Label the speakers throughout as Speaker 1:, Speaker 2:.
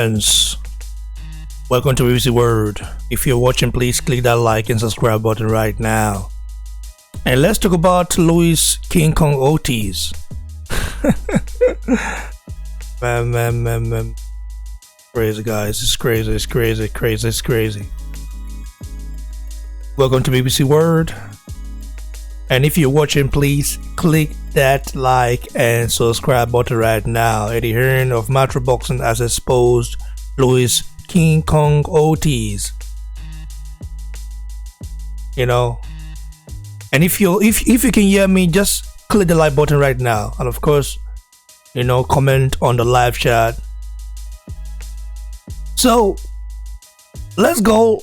Speaker 1: Friends, welcome to BBC World. If you're watching, please click that like and subscribe button right now. And let's talk about Luis King Kong Ortiz. man. Crazy, guys. It's crazy. Welcome to BBC World. And if you're watching, please click that like and subscribe button right now. Eddie Hearn of Metro Boxing has exposed Luis King Kong Ortiz. You know, and if you can hear me, just click the like button right now, and of course, you know, comment on the live chat. So let's go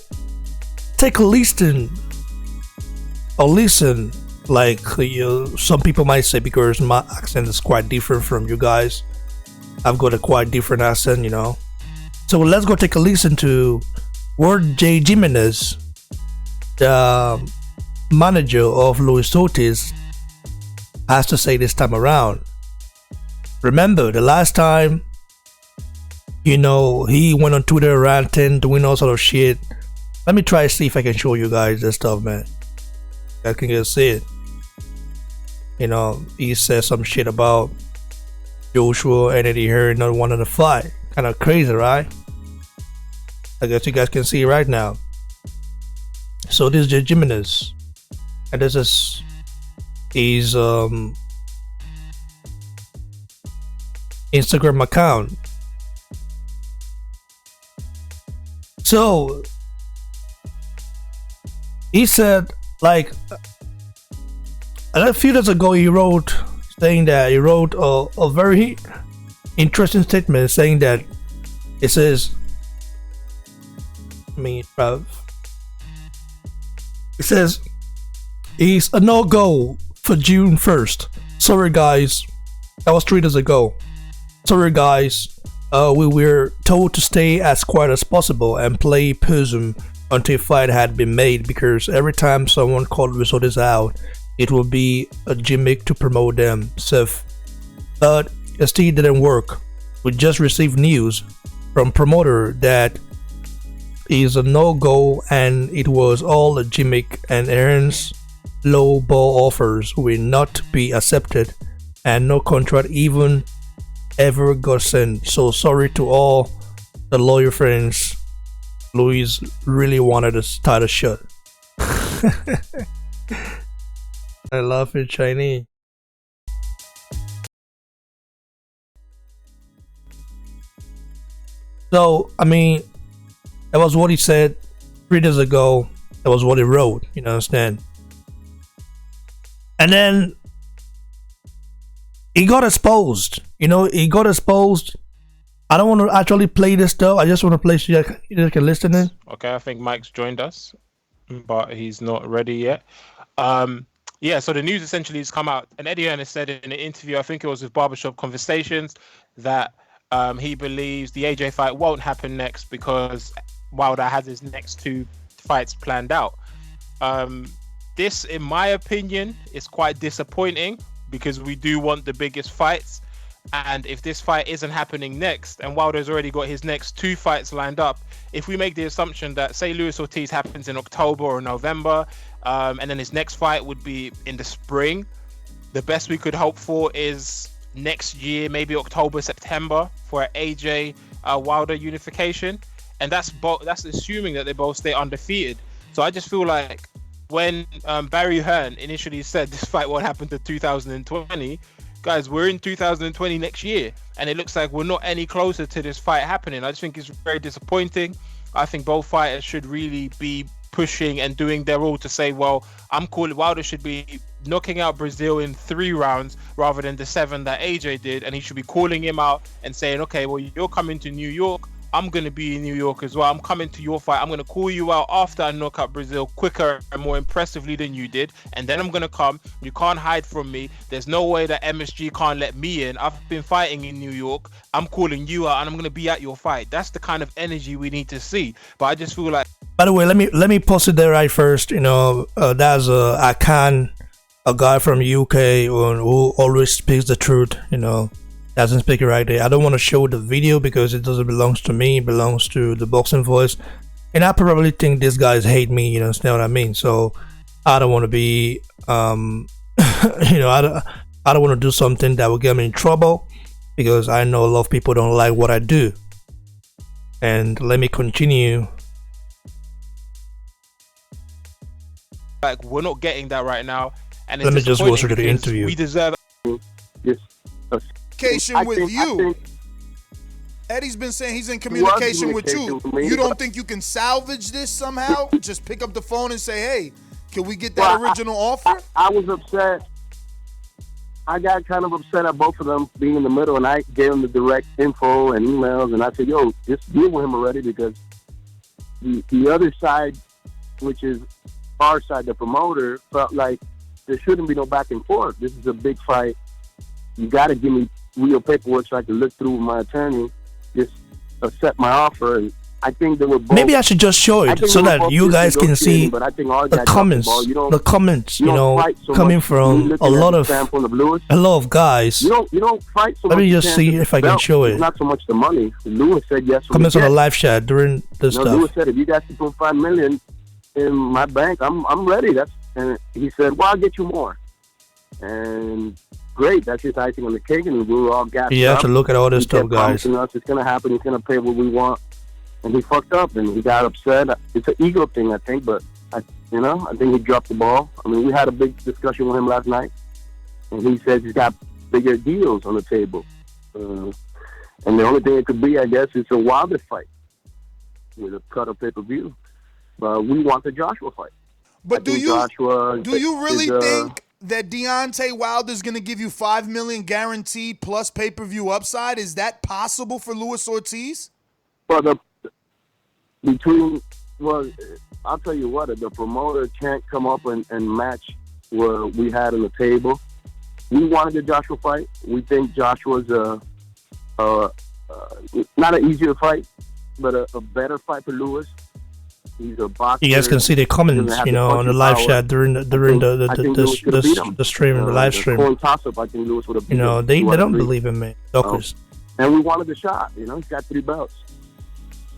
Speaker 1: take a listen. Like some people might say, because my accent is quite different from you guys. I've got a quite different accent, you know. So let's go take a listen to what Jimenez, the manager of Luis Ortiz, has to say this time around. Remember the last time, you know, he went on Twitter ranting, doing all sort of shit. Let me try to see if I can show you guys this stuff, man. I can just see it. You know, he said some shit about Joshua and Eddie Hearn not wanting to fight. Kind of crazy, right? I guess you guys can see right now. So this is Jimenez, and this is his Instagram account. So he said, like, a few days ago, he wrote a very interesting statement saying that it says, it says, it's a no-go for June 1st. Sorry guys, that was 3 days ago. Sorry guys, we were told to stay as quiet as possible and play possum until a fight had been made, because every time someone called results out, it will be a gimmick to promote themselves. But it still didn't work. We just received news from promoter that is a no-go, and it was all a gimmick, and Aaron's lowball offers will not be accepted, and no contract even ever got sent. So sorry to all the lawyer friends. Luis really wanted to title shot. I love it, Chinese. So, I mean, that was what he said 3 days ago. That was what he wrote, you understand? And then he got exposed. You know, he got exposed. I don't want to actually play this though. I just want to play so you can listen in.
Speaker 2: Okay, I think Mike's joined us, but he's not ready yet. Yeah, so the news essentially has come out, and Eddie Hearn has said in an interview, I think it was with Barbershop Conversations, that he believes the AJ fight won't happen next because Wilder has his next 2 fights planned out. This, in my opinion, is quite disappointing because we do want the biggest fights. And if this fight isn't happening next, and Wilder's already got his next 2 fights lined up, if we make the assumption that, say, Luis Ortiz happens in October or November, and then his next fight would be in the spring, the best we could hope for is next year, maybe October, September, for an AJ Wilder unification. And that's assuming that they both stay undefeated. So I just feel like when Barry Hearn initially said this fight won't happen to 2020, guys, we're in 2020 next year, and it looks like we're not any closer to this fight happening. I just think it's very disappointing. I think both fighters should really be pushing and doing their all to say, well, I'm cool. Wilder should be knocking out Brazil in 3 rounds rather than the 7 that AJ did, and he should be calling him out and saying, okay, well, you're coming to New York. I'm going to be in New York as well. I'm coming to your fight. I'm going to call you out after I knock out Brazil quicker and more impressively than you did. And then I'm going to come. You can't hide from me. There's no way that MSG can't let me in. I've been fighting in New York. I'm calling you out and I'm going to be at your fight. That's the kind of energy we need to see. But I just feel like...
Speaker 1: By the way, let me post it there right first. You know, that's Akan, a guy from UK who always speaks the truth, you know. doesn't speak right there. I don't want to show the video because it doesn't belong to me. It belongs to the Boxing Voice. And I probably think these guys hate me, you know what I mean? So I don't want to be, I don't want to do something that will get me in trouble because I know a lot of people don't like what I do. And let me continue.
Speaker 2: Like, we're not getting that right now. And
Speaker 1: let me just go through the interview.
Speaker 2: We deserve
Speaker 3: communication with you. Eddie's been saying he's in communication with you. You don't think you can salvage this somehow? Just pick up the phone and say, hey, can we get that original offer?
Speaker 4: I was upset. I got kind of upset at both of them being in the middle, and I gave them the direct info and emails, and I said, yo, just deal with him already because the other side, which is our side, the promoter, felt like there shouldn't be no back and forth. This is a big fight. You got to give me real paperwork so I can look through with my attorney, just accept my offer. And I think they were both.
Speaker 1: Maybe I should just show it so that you guys can see the comments. The comments, coming from a lot of guys.
Speaker 4: You don't fight so much.
Speaker 1: Let me just see if I can show it.
Speaker 4: It's not so much the money. Lewis said yes.
Speaker 1: Comments on the live chat during this stuff.
Speaker 4: Lewis said, if you guys can put $5 million in my bank, I'm ready. And he said, well, I'll get you more. And great, that's just icing on the cake, and we were all gassed up.
Speaker 1: You have to look at all this stuff, guys.
Speaker 4: It's gonna happen. He's gonna pay what we want, and he fucked up, and he got upset. It's an ego thing, I think, but I think he dropped the ball. I mean, we had a big discussion with him last night, and he says he's got bigger deals on the table, and the only thing it could be, I guess, is a Wilder fight with a cut of pay-per-view. But we want the Joshua fight.
Speaker 3: But do you really think that Deontay Wilder is going to give you $5 million guaranteed plus pay-per-view upside? Is that possible for Luis Ortiz?
Speaker 4: Well, I'll tell you what, the promoter can't come up and match what we had on the table. We wanted the Joshua fight. We think Joshua's not an easier fight, but a better fight for Luis. He's a boxer.
Speaker 1: You guys can see the comments, on the live chat during the stream, the live stream. They don't believe in me.
Speaker 4: And we wanted the shot. He's got 3 belts.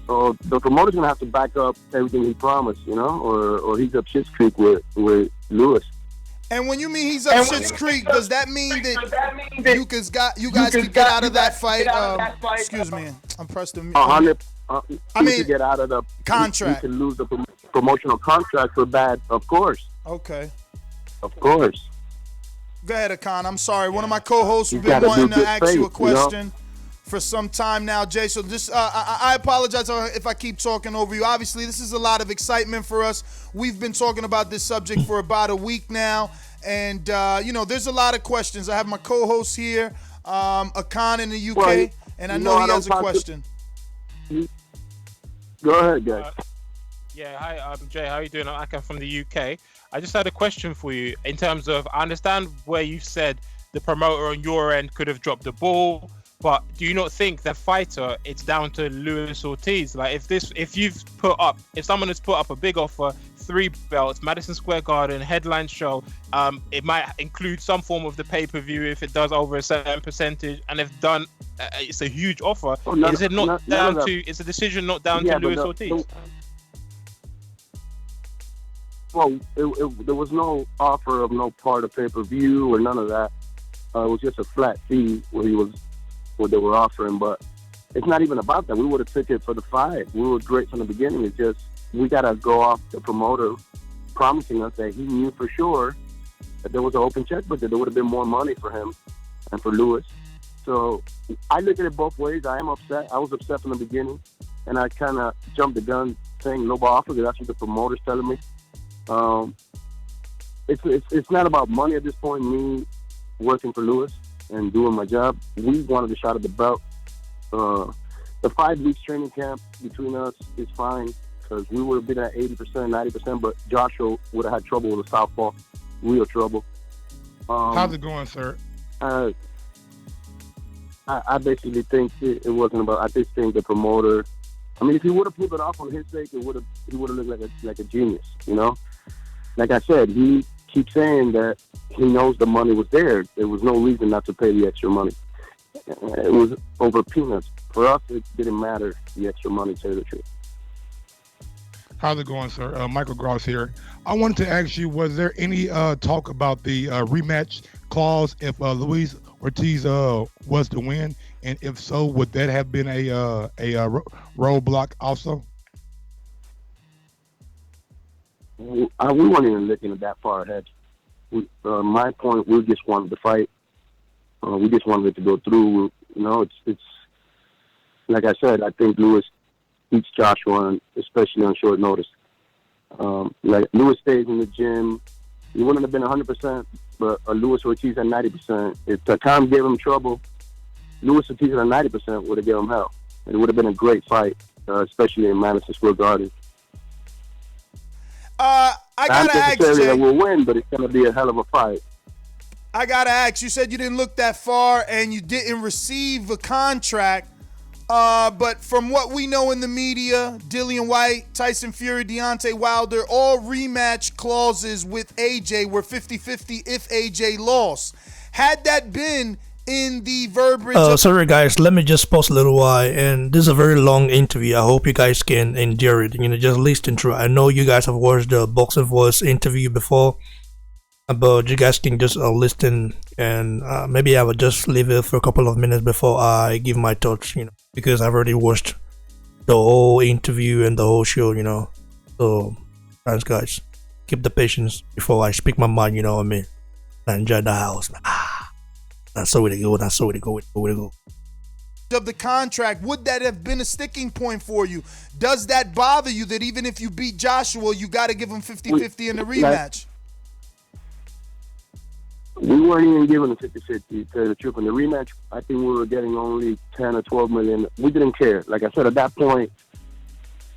Speaker 4: So the promoter's gonna have to back up everything he promised, or he's up Schitt's Creek with Luis.
Speaker 3: And when you mean he's up Schitt's Creek, does that mean that you guys could get out of that fight? Excuse me, I'm pressed to.
Speaker 4: To get out of the
Speaker 3: contract.
Speaker 4: You can lose the promotional contract for bad, of course.
Speaker 3: Okay.
Speaker 4: Of course.
Speaker 3: Go ahead, Akan. I'm sorry. One of my co-hosts has been wanting to ask you a question for some time now, Jay. So just, I apologize if I keep talking over you. Obviously, this is a lot of excitement for us. We've been talking about this subject for about a week now. And, there's a lot of questions. I have my co-host here, Akan in the UK, and I know he has a question.
Speaker 4: Go ahead, guys.
Speaker 2: Hi, Jay. How are you doing? I'm Akan from the UK. I just had a question for you in terms of, I understand where you said the promoter on your end could have dropped the ball, but do you not think that fighter, it's down to Luis Ortiz? Like, if someone has put up a big offer, 3 belts, Madison Square Garden, headline show, it might include some form of the pay-per-view if it does over a certain percentage, and if done, it's a huge offer. Is the decision not down to Luis Ortiz?
Speaker 4: There was no offer of no part of pay-per-view or none of that. It was just a flat fee what they were offering, but it's not even about that. We would have took it for the fight. We were great from the beginning. It's just we got to go off the promoter promising us that he knew for sure that there was an open checkbook, that there would have been more money for him and for Luis. So I look at it both ways. I am upset. I was upset from the beginning, and I kind of jumped the gun saying Lowball offer because that's what the promoter's telling me. It's not about money at this point, me working for Luis and doing my job. We wanted a shot at the belt. The 5 weeks training camp between us is fine because we would have been at 80%, 90%, but Joshua would have had trouble with the southpaw, real trouble.
Speaker 5: How's it going, sir?
Speaker 4: I basically think it wasn't about. I just think the promoter. I mean, if he would have pulled it off on his sake, he would have looked like a genius. Like I said, he keeps saying that he knows the money was there. There was no reason not to pay the extra money. It was over peanuts. For us, it didn't matter the extra money, to tell you the truth.
Speaker 5: How's it going, sir? Michael Gross here. I wanted to ask you, was there any talk about the rematch clause if Luis Ortiz was to win? And if so, would that have been a roadblock also?
Speaker 4: We weren't even looking at that far ahead. My point, we just wanted to fight. We just wanted it to go through. You know, it's like I said, I think Luis beats Joshua, especially on short notice. Like Luis stays in the gym, he wouldn't have been 100%, but Luis Ortiz at 90%. If Takam gave him trouble, Luis Ortiz at 90% would have given him hell. It would have been a great fight, especially in Madison Square Garden.
Speaker 3: I gotta ask you, Jay.
Speaker 4: That we'll win, but it's gonna be a hell of a fight.
Speaker 3: I gotta ask. You said you didn't look that far and you didn't receive a contract. But from what we know in the media, Dillian White, Tyson Fury, Deontay Wilder, all rematch clauses with AJ were 50-50 if AJ lost. Had that been in the verbiage...
Speaker 1: sorry guys, let me just pause a little while. And this is a very long interview. I hope you guys can endure it. Just listen through. I know you guys have watched the Boxing Voice interview before, but you guys can just listen, and maybe I will just leave it for a couple of minutes before I give my thoughts, because I've already watched the whole interview and the whole show, So, thanks guys. Keep the patience before I speak my mind, you know what I mean? And enjoy the house. That's the way to go, that's the way to go,
Speaker 3: of the contract, would that have been a sticking point for you? Does that bother you that even if you beat Joshua, you got to give him 50-50 in the rematch?
Speaker 4: We weren't even given a 50-50, to tell you the truth. In the rematch, I think we were getting only 10 or 12 million. We didn't care. Like I said, at that point,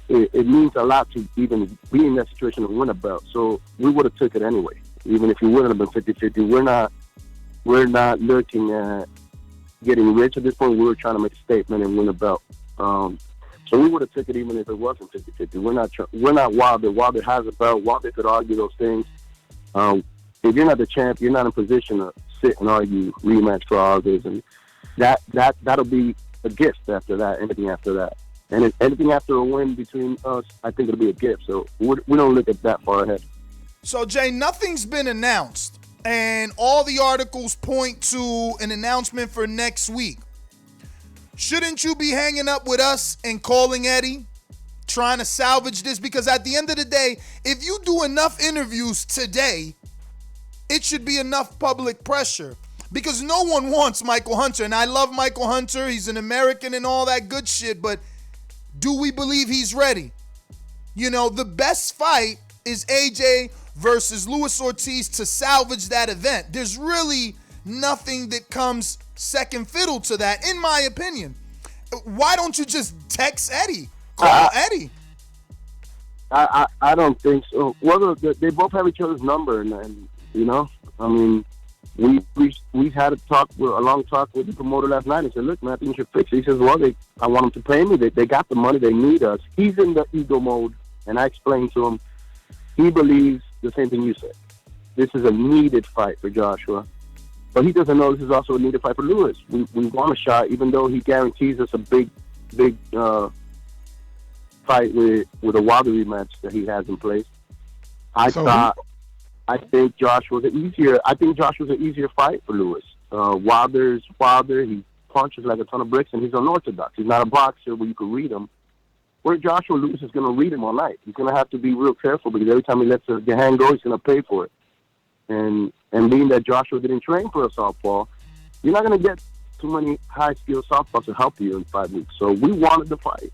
Speaker 4: it means a lot to even be in that situation and win a belt. So we would have took it anyway. Even if we wouldn't have been 50-50, we're not looking at getting rich at this point. We were trying to make a statement and win a belt. So we would have took it even if it wasn't 50-50. We're not Wilder. Wilder has a belt. Wilder could argue those things. If you're not the champ, you're not in position to sit and argue rematch clauses, and that'll be a gift after that. Anything after that, and if anything after a win between us, I think it'll be a gift. So we don't look at that far ahead.
Speaker 3: So Jay, nothing's been announced, and all the articles point to an announcement for next week. Shouldn't you be hanging up with us and calling Eddie, trying to salvage this? Because at the end of the day, if you do enough interviews today, it should be enough public pressure, because no one wants Michael Hunter. And I love Michael Hunter. He's an American and all that good shit. But do we believe he's ready? The best fight is AJ versus Luis Ortiz to salvage that event. There's really nothing that comes second fiddle to that, in my opinion. Why don't you just text Eddie? Call Eddie.
Speaker 4: I don't think so. Well, they both have each other's number, and I mean, we had a long talk with the promoter last night and said, look, man, I think you should fix it. He says, well, I want them to pay me. They got the money. They need us. He's in the ego mode, and I explained to him, he believes the same thing you said. This is a needed fight for Joshua. But he doesn't know this is also a needed fight for Luis. We want a shot, even though he guarantees us a big fight with a Wilder rematch that he has in place. I think Joshua's an easier fight for Luis. Wilder's Wilder. He punches like a ton of bricks, and he's unorthodox. He's not a boxer where you can read him. Where Joshua Luis is going to read him all night. He's going to have to be real careful, because every time he lets the hand go, he's going to pay for it. And being that Joshua didn't train for a southpaw, you're not going to get too many high-skilled southpaws to help you in 5 weeks. So we wanted the fight.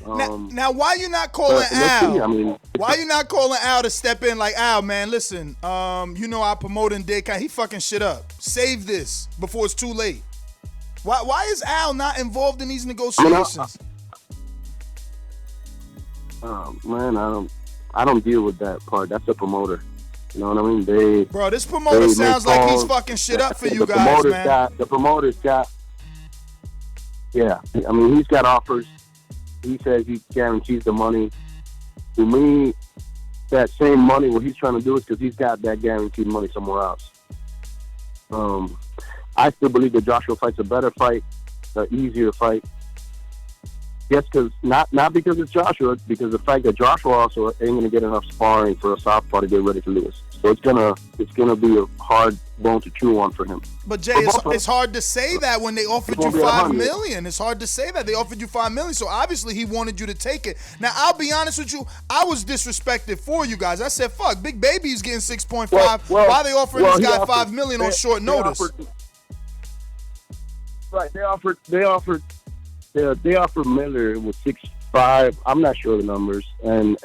Speaker 3: Now, why you not calling Al? Why you not calling Al to step in like, Al, man, listen, our promoting Dick, he fucking shit up. Save this before it's too late. Why is Al not involved in these negotiations?
Speaker 4: I don't deal with that part. That's the promoter. You know what I mean?
Speaker 3: Bro, this promoter sounds like he's fucking shit up for you guys, man.
Speaker 4: The promoter's got, yeah. I mean, he's got offers. He says he guarantees the money. To me, that same money, what he's trying to do is because he's got that guaranteed money somewhere else. I still believe that Joshua fight's a better fight, an easier fight. Yes, because not because it's Joshua, because the fact that Joshua also ain't gonna get enough sparring for a southpaw to get ready for Lewis. So it's gonna be a hard bone to chew on for him.
Speaker 3: But Jay, it's hard to say that when they offered you $5 million. It's hard to say that they offered you $5 million. So obviously he wanted you to take it. Now I'll be honest with you, I was disrespected for you guys. I said, "Fuck, Big Baby's getting 6.5. Why are they offering this guy $5 million on short notice?" They offered Miller with 6.5. I'm not sure the numbers, and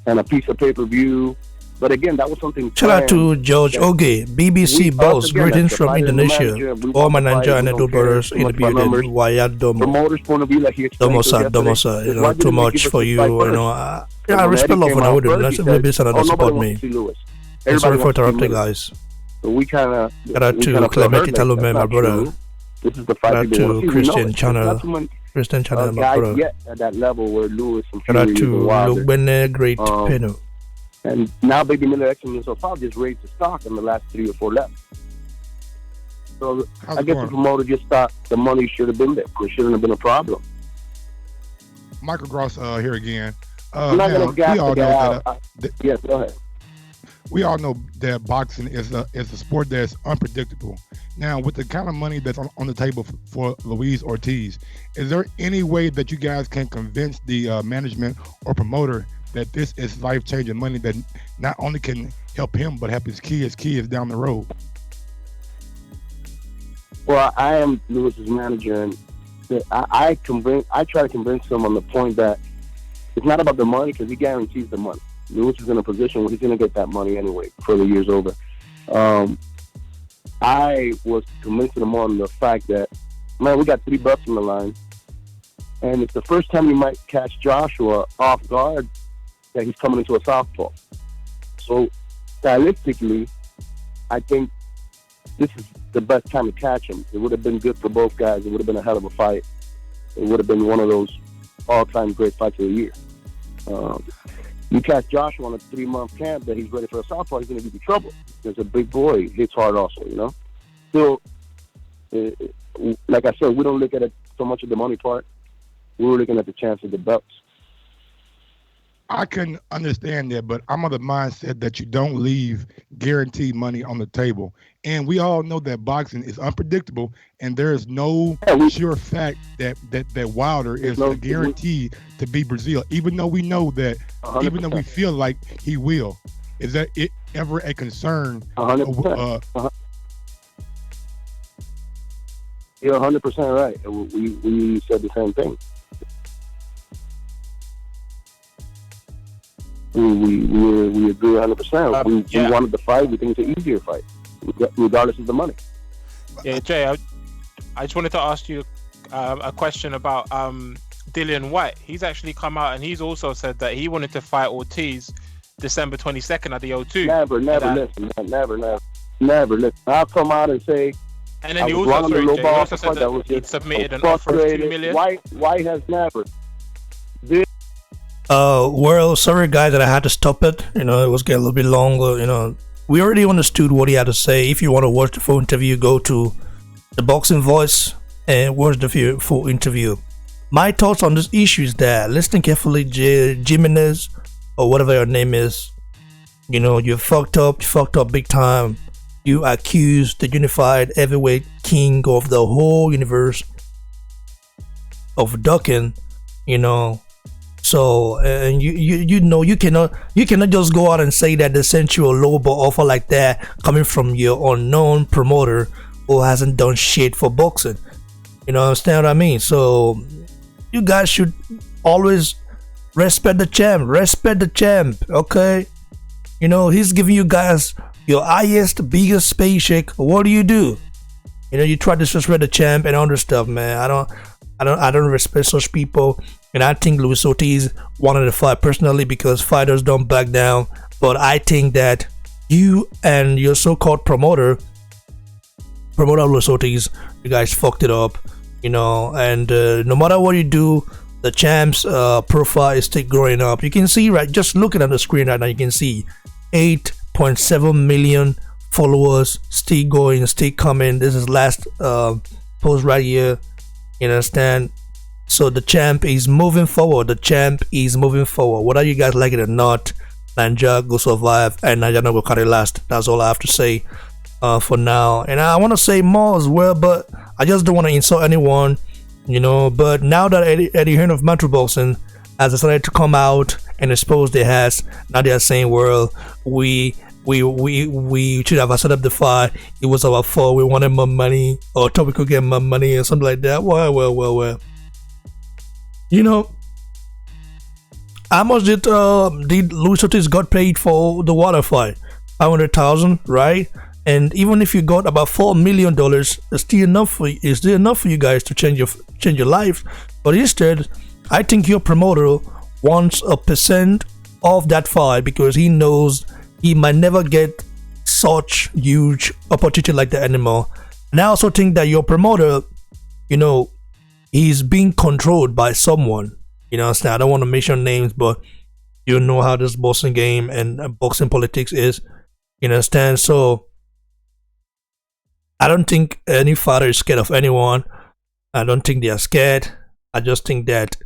Speaker 3: a piece of pay-per-view. But again, that was something.
Speaker 1: Shout out to George Oge, BBC boss, greetings from Indonesia. All my Ninja and Edo brothers in the building. Wayad Domo. Domosa, you know, too much for you. You know, I respect love for now. That's a bit that support me. Sorry for interrupting, guys.
Speaker 4: So we kind of.
Speaker 1: Shout out to Clement Italume, my brother.
Speaker 4: This is the fight.
Speaker 1: Shout out to Christian Channel. Christian Channel, my brother.
Speaker 4: Yet at that level where Lewis and
Speaker 1: shout out to Luke Bene, great Peno.
Speaker 4: And now Baby Miller X and himself just raised the stock in the last 3 or 4 left. So I guess the promoter just thought the money should have been there. It shouldn't have been a problem.
Speaker 5: Michael Gross here again.
Speaker 4: I'm not going to gas the guy out. Yes, go ahead.
Speaker 5: We all know that boxing is a sport that's unpredictable. Now, with the kind of money that's on the table for Luis Ortiz, is there any way that you guys can convince the management or promoter that this is life-changing money that not only can help him but help his kids down the road?
Speaker 4: Well, I am Lewis's manager, and I try to convince him on the point that it's not about the money, because he guarantees the money. Lewis is in a position where he's going to get that money anyway before the year's over. I was convincing him on the fact that, man, we got $3 on the line, and it's the first time you might catch Joshua off guard that he's coming into a southpaw. So stylistically, I think this is the best time to catch him. It would have been good for both guys. It would have been a hell of a fight. It would have been one of those all-time great fights of the year. You catch Joshua on a 3-month camp that he's ready for a southpaw, he's going to give you trouble. There's a big boy, hits hard also, you know? Still, like I said, we don't look at it so much of the money part. We were looking at the chance of the belts.
Speaker 5: I can understand that, but I'm of the mindset that you don't leave guaranteed money on the table. And we all know that boxing is unpredictable, and there is no sure fact that Wilder is a guarantee to beat Brazil, even though we know that, 100%. Even though we feel like he will. Is that it ever a concern?
Speaker 4: 100%. You're 100% right. We said the same thing. We agree 100%. We wanted the fight. We think it's an easier fight, regardless of the money.
Speaker 2: Yeah, Jay, I just wanted to ask you a question about Dillian White. He's actually come out and he's also said that he wanted to fight Ortiz December 22nd at the O2.
Speaker 4: Never listen. I'll come out and say.
Speaker 2: And then he also said that he'd submitted an offer of $2 million.
Speaker 4: White has never.
Speaker 1: Well, sorry guys that I had to stop it. You know, it was getting a little bit longer. You know, we already understood what he had to say. If you want to watch the full interview, go to the Boxing Voice and watch the full interview. My thoughts on this issue is that, listen carefully, Jimenez, or whatever your name is, you know, you fucked up big time. You accused the unified heavyweight king of the whole universe of ducking, you know. So, and you know, you cannot just go out and say that they sent you a lowball offer like that coming from your unknown promoter who hasn't done shit for boxing. You know, understand what I mean? So, you guys should always respect the champ, okay? You know, he's giving you guys your highest, biggest paycheck. What do? You know, you try to disrespect the champ and other stuff, man. I don't respect such people. And I think Luis Ortiz wanted to fight personally because fighters don't back down. But I think that you and your so-called promoter Luis Ortiz, you guys fucked it up, you know. And no matter what you do, the champ's profile is still growing up. You can see, right, just looking at the screen right now, you can see 8.7 million followers, stay going, stay coming. This is last post right here. You understand? So the champ is moving forward. The champ is moving forward. Whether you guys like it or not, Nanja go survive and Nanja no go carry last. That's all I have to say for now. And I want to say more as well, but I just don't want to insult anyone, you know. But now that Eddie Hearn of Metro Boxing has decided to come out and expose their hats, now they are saying, well, we should have set up the fight. It was our fault. We wanted more money, or thought we could get more money, or something like that. Well. You know, how much did Luis Ortiz got paid for the Wilder fight? $500,000, right? And even if you got about $4 million, it's still enough for you. Is still enough for you guys to change your life? But instead, I think your promoter wants a percent of that fight because he knows he might never get such huge opportunity like that anymore. And I also think that your promoter, you know, he's being controlled by someone. You know, I don't want to mention names, but you know how this boxing game and boxing politics is. You understand? So I don't think any fighter is scared of anyone. I don't think they are scared. I just think that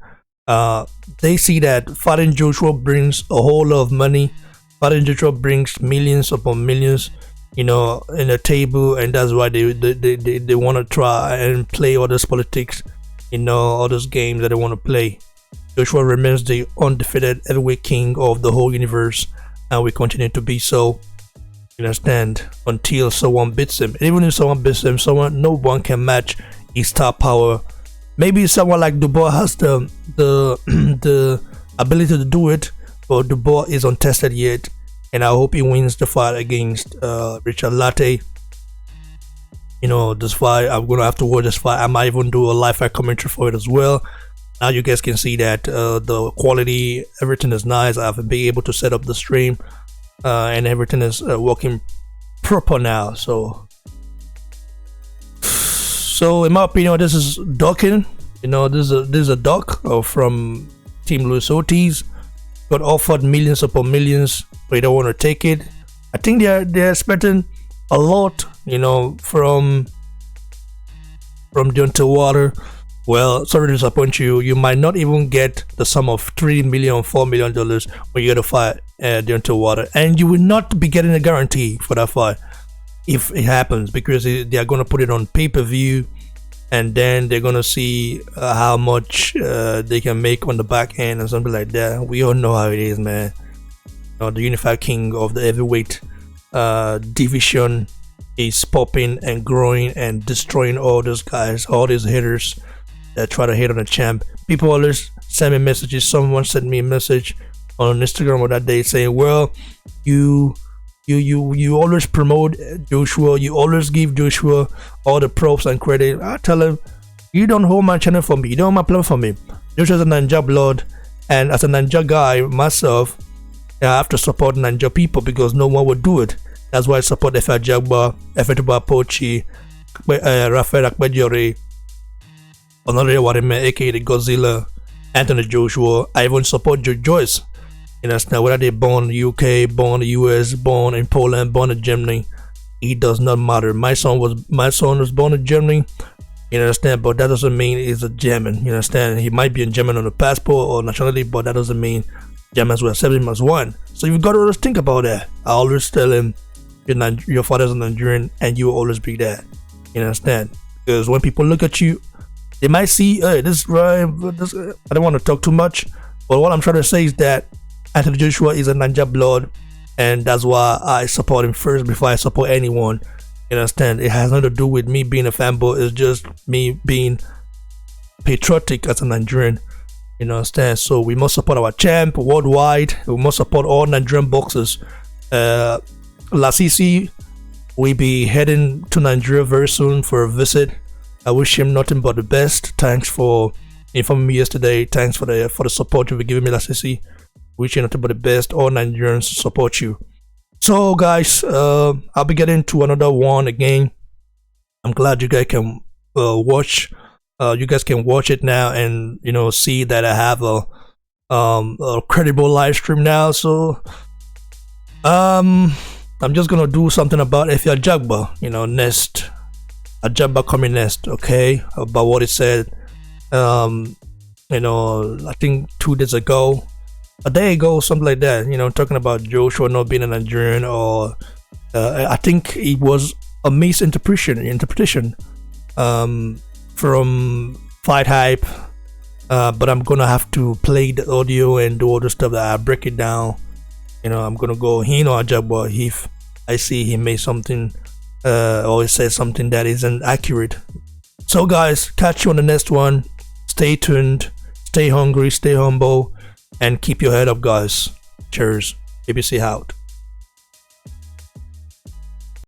Speaker 1: they see that fighting Joshua brings a whole lot of money. Fighting Joshua brings millions upon millions, you know, in the table, and that's why they want to try and play all this politics, you know, all those games that they want to play. Joshua remains the undefeated heavyweight king of the whole universe, and we continue to be so. You understand? Until someone beats him. And even if someone beats him, no one can match his star power. Maybe someone like Dubois has the ability to do it, but Dubois is untested yet, and I hope he wins the fight against Richard Latte. You know, this fight, I'm gonna have to watch this fight. I might even do a live fight commentary for it as well. Now you guys can see that the quality, everything is nice. I've been able to set up the stream, and everything is working proper now. So in my opinion, this is ducking. You know, this is a duck from Team Luis Ortiz. Got offered millions upon millions, but they don't want to take it. I think they're expecting a lot, you know, from Deontay Wilder. Well, sorry to disappoint you. You might not even get the sum of $3 million, $4 million when you get a fight Deontay Wilder, and you will not be getting a guarantee for that fight if it happens, because they are going to put it on pay-per-view, and then they're going to see how much they can make on the back end and something like that. We all know how it is, man. You know, the unified king of the heavyweight division is popping and growing and destroying all those guys, all these haters that try to hate on the champ. People always send me messages. Someone sent me a message on Instagram that day saying, well, you always promote Joshua, you always give Joshua all the props and credit. I tell him, you don't hold my channel for me, you don't hold my platform for me. Joshua's a Ninja blood, and as a Ninja guy myself, I have to support Ninja people because no one would do it. That's why I support Efe Jagba, Efe Tuba Pochi, Rafael Akpejore, Honoré Warime, aka the Godzilla, Anthony Joshua. I even support Joe Joyce. You know, whether they born in the UK, born in the US, born in Poland, born in Germany, it does not matter. My son was born in Germany, you understand, but that doesn't mean he's a German. You understand? He might be a German on a passport or nationality, but that doesn't mean Germans will accept him as one. So you've got to always think about that. I always tell him, your father's a Nigerian, and you will always be that. You understand? Because when people look at you, they might see, hey, this right. I don't want to talk too much, but what I'm trying to say is that Anthony Joshua is a Ninja blood, and that's why I support him first before I support anyone. You understand? It has nothing to do with me being a fanboy. It's just me being patriotic as a Nigerian. You understand? So we must support our champ worldwide. We must support all Nigerian boxers. Lasisi will be heading to Nigeria very soon for a visit. I wish him nothing but the best. Thanks for informing me yesterday. Thanks for the support you've given me, Lasisi. Wish you nothing but the best. All Nigerians support you. So guys, I'll be getting to another one again. I'm glad you guys can watch. You guys can watch it now, and you know, see that I have a credible live stream now. So I'm just gonna do something about Efe Ajagba, Nest. Ajagba coming next, okay? About what it said. I think 2 days ago, a day ago, something like that, talking about Joshua not being a Nigerian, or I think it was a misinterpretation from Fight Hype, but I'm gonna have to play the audio and do all the stuff that I break it down. I'm gonna go Ajagba if I see he made something or he said something that isn't accurate. So guys, catch you on the next one. Stay tuned, stay hungry, stay humble, and keep your head up, guys. Cheers. ABC out.